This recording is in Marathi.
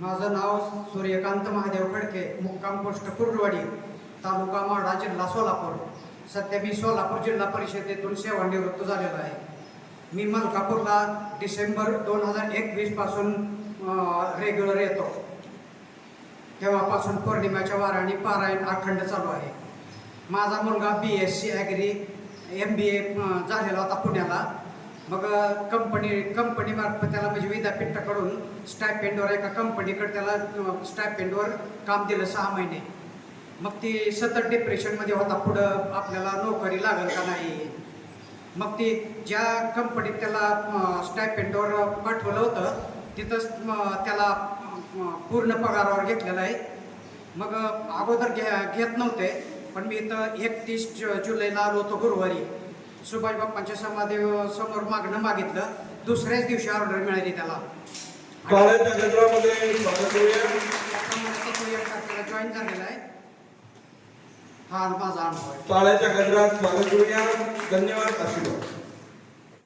माझं नाव सूर्यकांत महादेव खडके, मुक्काम पोस्ट कुर्डवाडी, तालुका माढा, जिल्हा सोलापूर. सध्या मी सोलापूर जिल्हा परिषदेतून सेवानिवृत्त झालेलो आहे. मी मलकापूरला डिसेंबर 2021 पासून रेग्युलर येतो. तेव्हापासून पौर्णिमेच्या वाराने पारायण अखंड चालू आहे. माझा मुलगा BSc ॲग्री MBA झालेला होता पुण्याला. मग कंपनीमार्फत त्याला म्हणजे विद्यापीठाकडून स्टायपेंडवर एका कंपनीकडे त्याला स्टायपेंडवर काम दिलं 6 महिने. मग ती सतत डिप्रेशनमध्ये होता, पुढं आपल्याला नोकरी लागेल का नाही. मग ती ज्या कंपनीत त्याला स्टायपेंडवर पाठवलं होतं तिथंच त्याला पूर्ण पगारावर घेतलेलं आहे. मग अगोदर घेत नव्हते, पण मी इथं 31 जुलैला आलो होतो गुरुवारी. सुभाष बाप्पांच्या समाधी समोर मागणं मागितलं. दुसऱ्याच दिवशी ऑर्डर मिळाली त्याला. जॉईन झालेला आहे. हा माझा अनुभव आहे. टाळ्याच्या गजरात स्वागत करूया. धन्यवाद. आशीर्वाद.